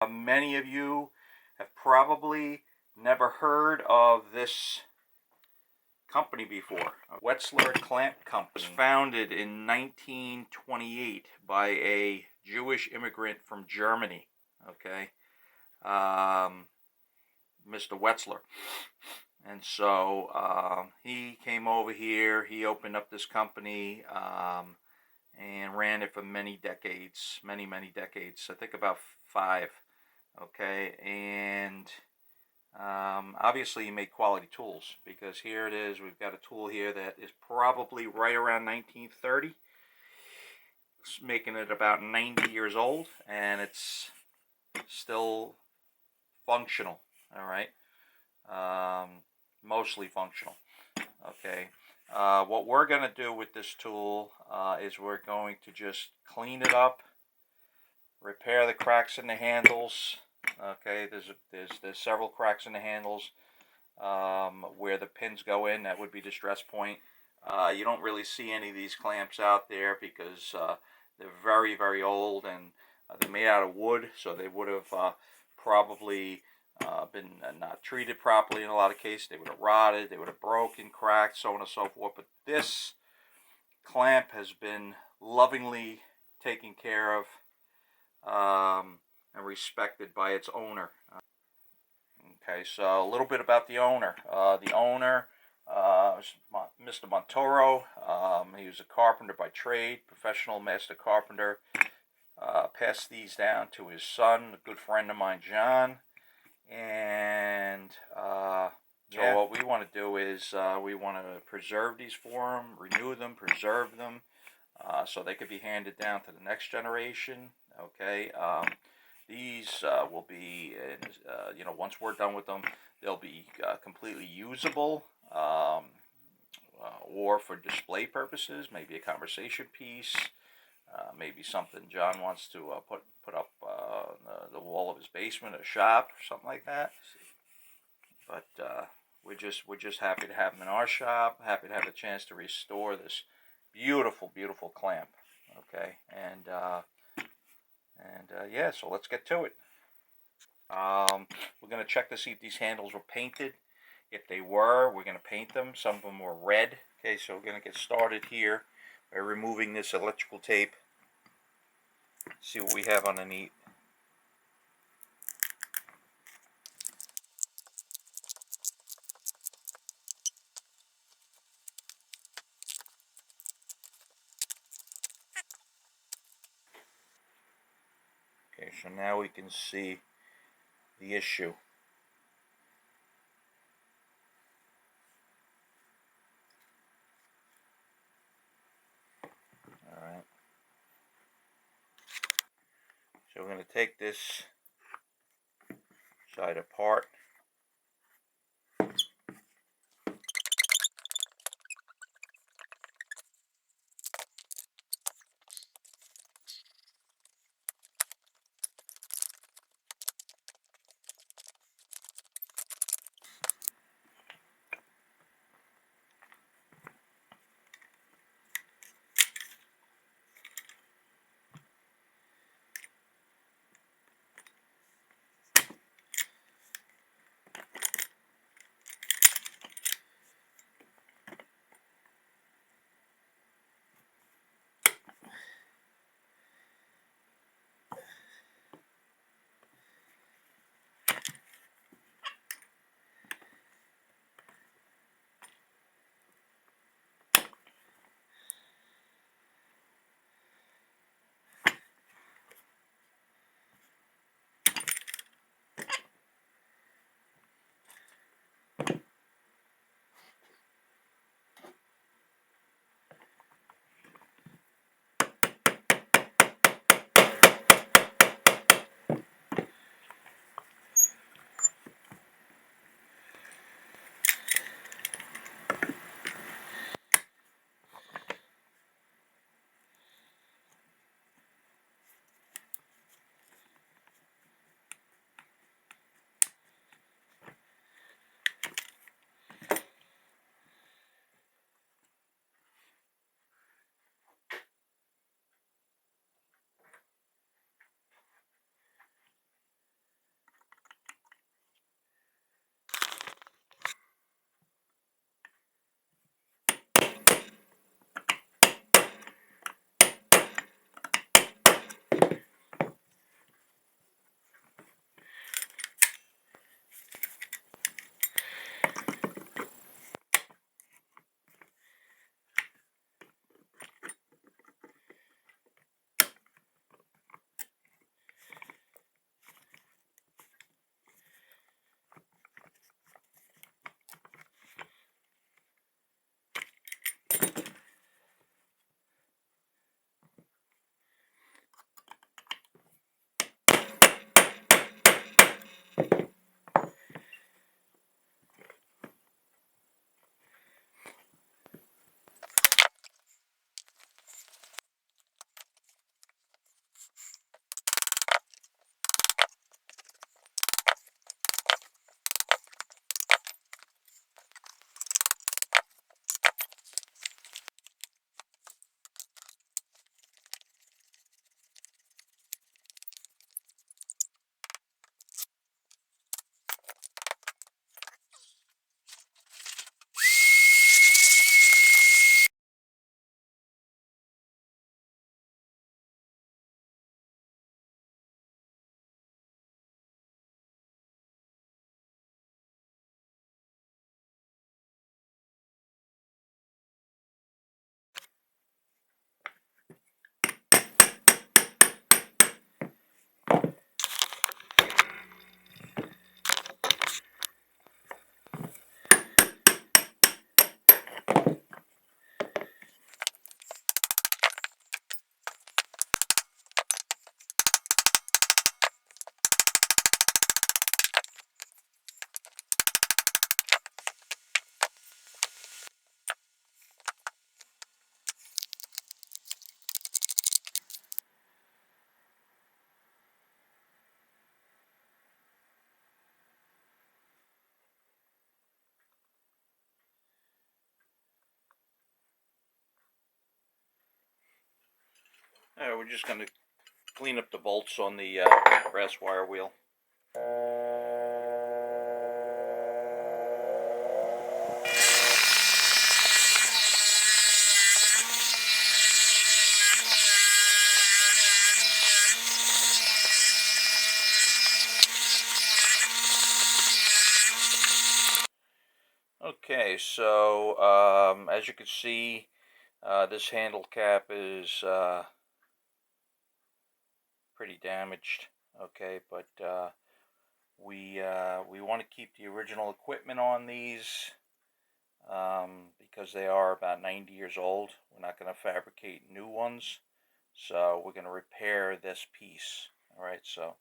Many of you have probably never heard of this company before. Wetzler Clamp Company was founded in 1928 by a Jewish immigrant from Germany. Okay, Mr. Wetzler. And so he came over here, he opened up this company and ran it for many decades, many decades, I think about 5. Okay, and obviously he made quality tools, because here it is, we've got a tool here that is probably right around 1930. It's making it about 90 years old, and it's still functional. All right, mostly functional. Okay, what we're going to do with this tool is we're going to just clean it up, repair the cracks in the handles. Okay, there's several cracks in the handles where the pins go in. That would be the stress point. You don't really see any of these clamps out there because they're very old, and they're made out of wood, so they would have probably been not treated properly in a lot of cases. They would have rotted, they would have broken, cracked, so on and so forth. But this clamp has been lovingly taken care of and respected by its owner. Okay, so a little bit about the owner. The owner, Mr. Montoro, he was a carpenter by trade, professional master carpenter. Passed these down to his son, a good friend of mine, John. And so what we want to do is we want to preserve these for them, renew them, preserve them, so they could be handed down to the next generation. Okay, these will be, once we're done with them, they'll be completely usable, or for display purposes, maybe a conversation piece, maybe something John wants to put up the wall of his basement or shop, or something like that. But we're just happy to have them in our shop. Happy to have a chance to restore this beautiful clamp. Okay, and yeah, so let's get to it. We're going to check to see if these handles were painted. If they were, we're going to paint them. Some of them were red. Okay, so we're going to get started here by removing this electrical tape. See what we have underneath. Okay, so now we can see the issue. Alright. So we're going to take this side apart. Alright, we're just going to clean up the bolts on the brass wire wheel. Okay, so as you can see, this handle cap is pretty damaged. Okay, but we want to keep the original equipment on these because they are about 90 years old. We're not going to fabricate new ones, so we're going to repair this piece. All right, so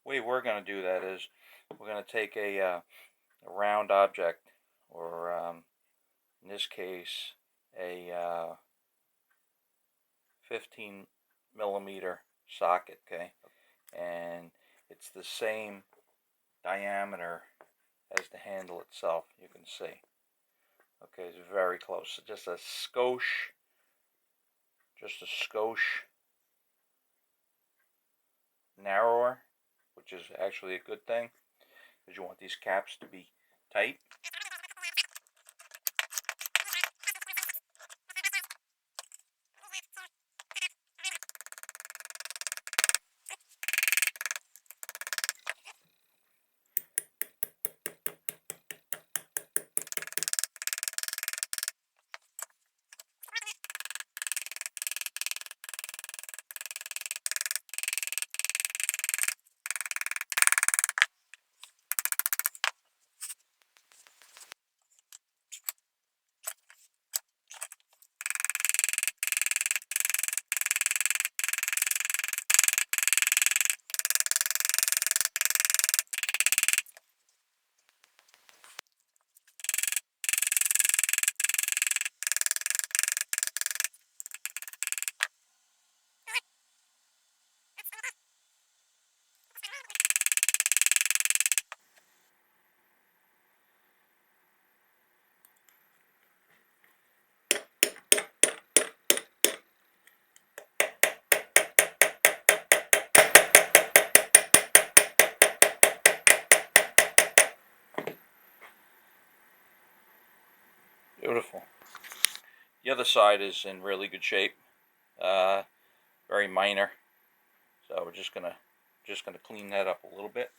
the way we're going to do that is we're going to take a round object, or in this case a 15 millimeter socket, okay, and it's the same diameter as the handle itself. You can see, okay, it's very close, just a skosh narrower, which is actually a good thing because you want these caps to be tight. Beautiful. The other side is in really good shape, very minor. So we're just gonna clean that up a little bit.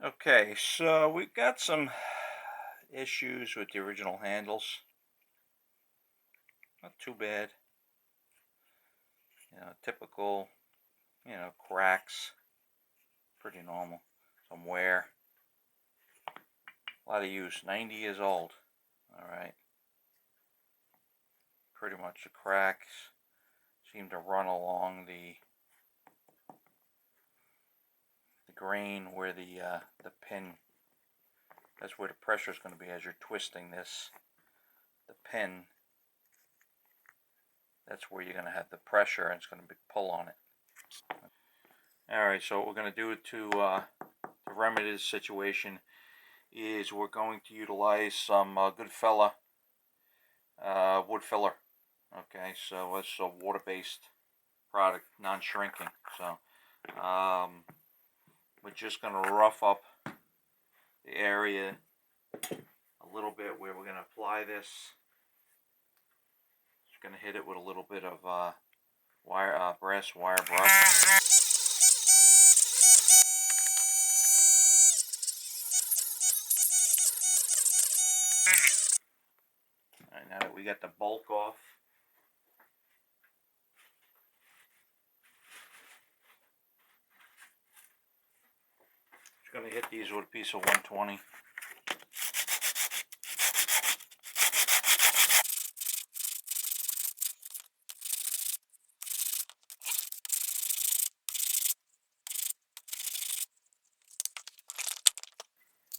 Okay, so we've got some issues with the original handles. Not too bad. Typical, cracks. Pretty normal. Some wear. A lot of use. 90 years old. Alright. Pretty much the cracks seem to run along the grain where the pin, that's where the pressure is going to be as you're twisting this. The pin, that's where you're going to have the pressure, and it's going to be pull on it. Alright, so what we're going to do to remedy this situation is we're going to utilize some Goodfella wood filler. Okay, so it's a water-based product, non-shrinking. So we're just going to rough up the area a little bit where we're going to apply this. Just going to hit it with a little bit of brass wire brush. Alright, now that we got the bulk off, just going to hit these with a piece of 120.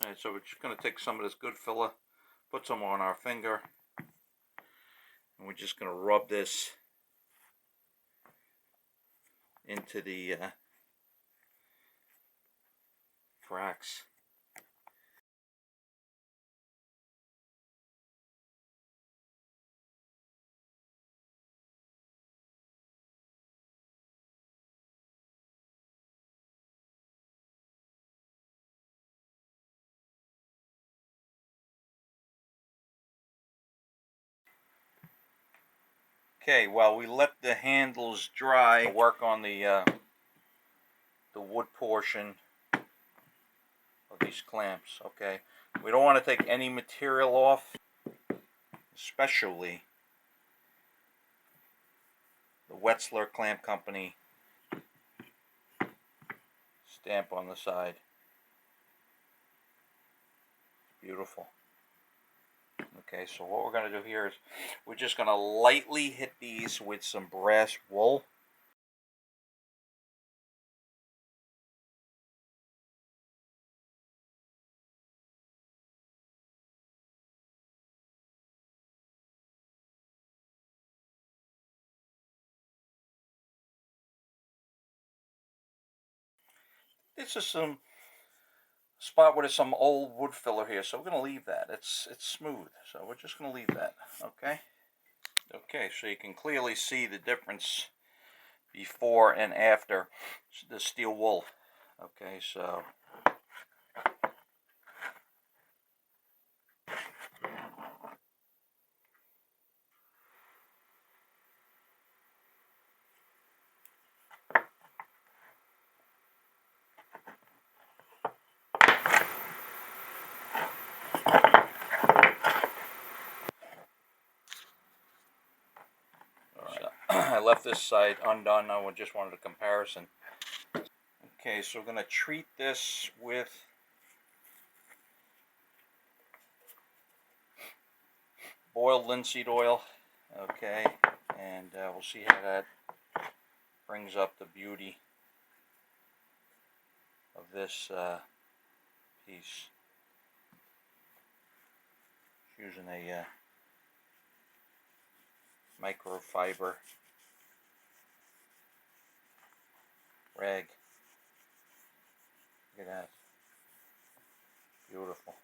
Alright, so we're just going to take some of this good filler, put some on our finger, and we're just going to rub this into the cracks. Okay, while we let the handles dry, we'll work on the wood portion of these clamps. Okay, we don't want to take any material off, especially the Wetzler Clamp Company stamp on the side. Beautiful. Okay, so what we're going to do here is we're just going to lightly hit these with some brass wool. This is some spot where there's some old wood filler here, so we're going to leave that. It's smooth, so we're just going to leave that. Okay. Okay, so you can clearly see the difference before and after the steel wool. Okay, so I left this side undone. I just wanted a comparison. Okay, so we're going to treat this with boiled linseed oil. Okay, and we'll see how that brings up the beauty of this piece. Using a microfiber rag. Look at that. Beautiful.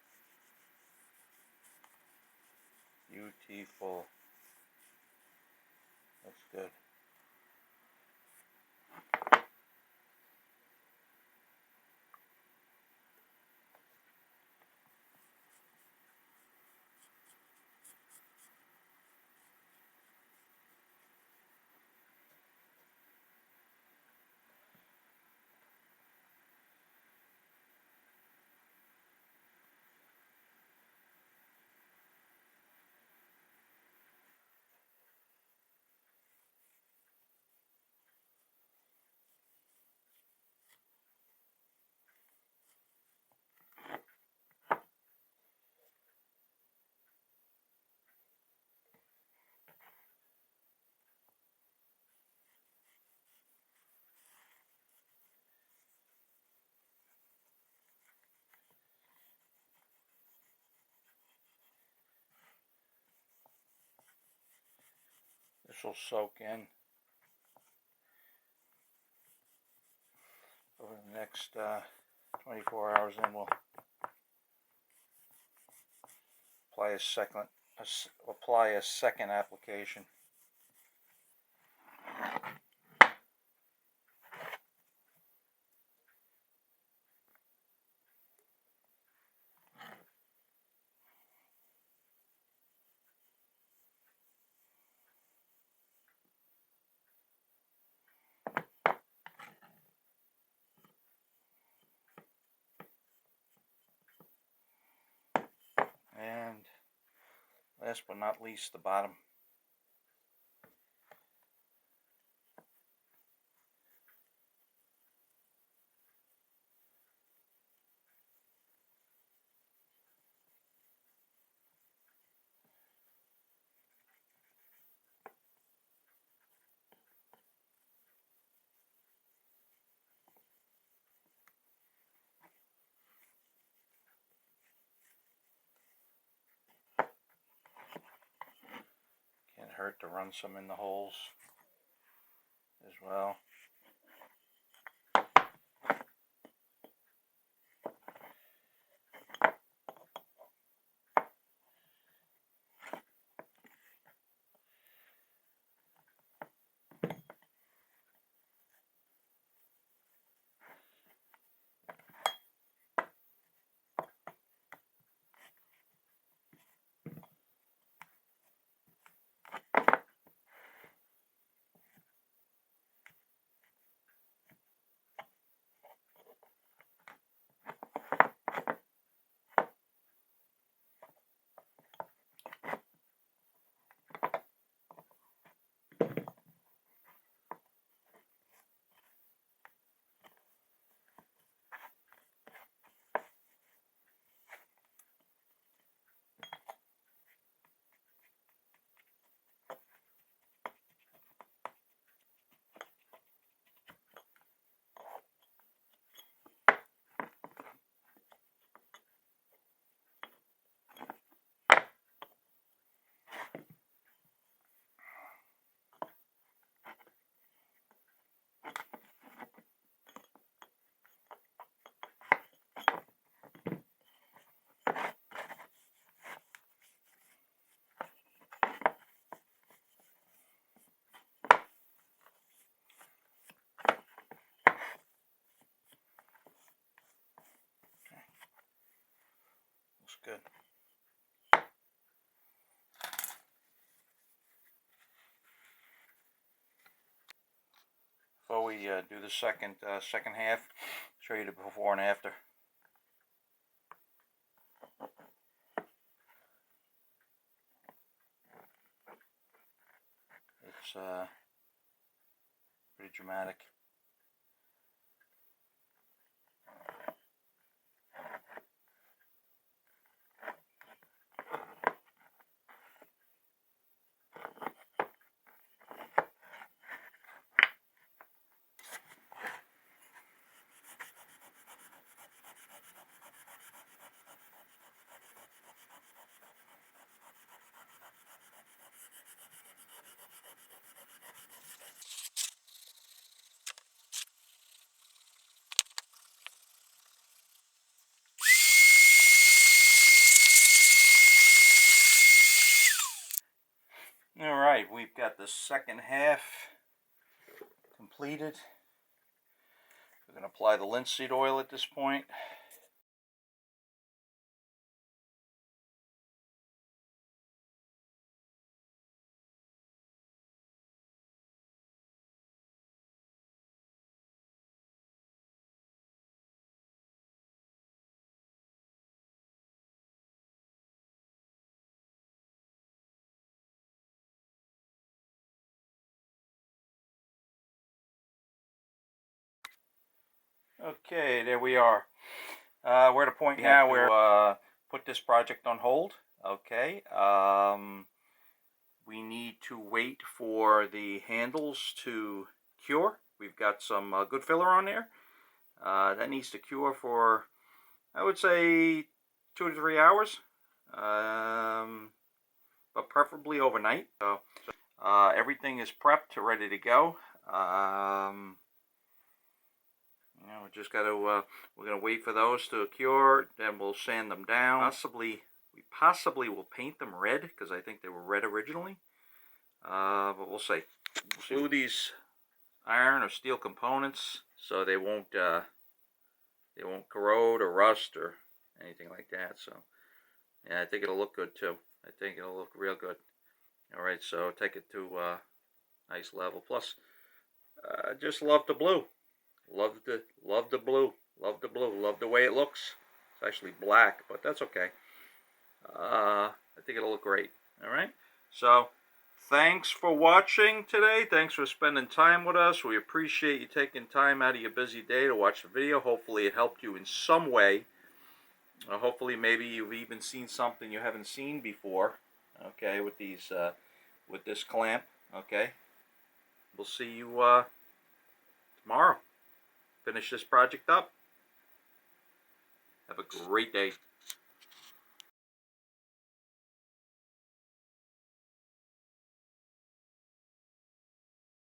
Beautiful. That's good. This will soak in over the next 24 hours, and we'll apply a second application. And last but not least, the bottom. Can't hurt to run some in the holes as well. good. Before we do the second half, show you the before and after. It's pretty dramatic. Alright, we've got the second half completed. We're going to apply the linseed oil at this point. Okay, there we are. We're at a point now where put this project on hold. Okay. We need to wait for the handles to cure. We've got some good filler on there. That needs to cure for, I would say, 2 to 3 hours. But preferably overnight. So everything is prepped, ready to go. We just got to, we're going to wait for those to cure, then we'll sand them down. We possibly will paint them red, because I think they were red originally. But we'll see. We'll glue these iron or steel components so they won't corrode or rust or anything like that. So, yeah, I think it'll look good too. I think it'll look real good. Alright, so take it to a nice level. Plus, I just love the blue. Love the blue. Love the blue. Love the way it looks. It's actually black, but that's okay. I think it'll look great. Alright, so thanks for watching today. Thanks for spending time with us. We appreciate you taking time out of your busy day to watch the video. Hopefully it helped you in some way. Hopefully maybe you've even seen something you haven't seen before. Okay, with these with this clamp. Okay, we'll see you tomorrow. Finish this project up. Have a great day.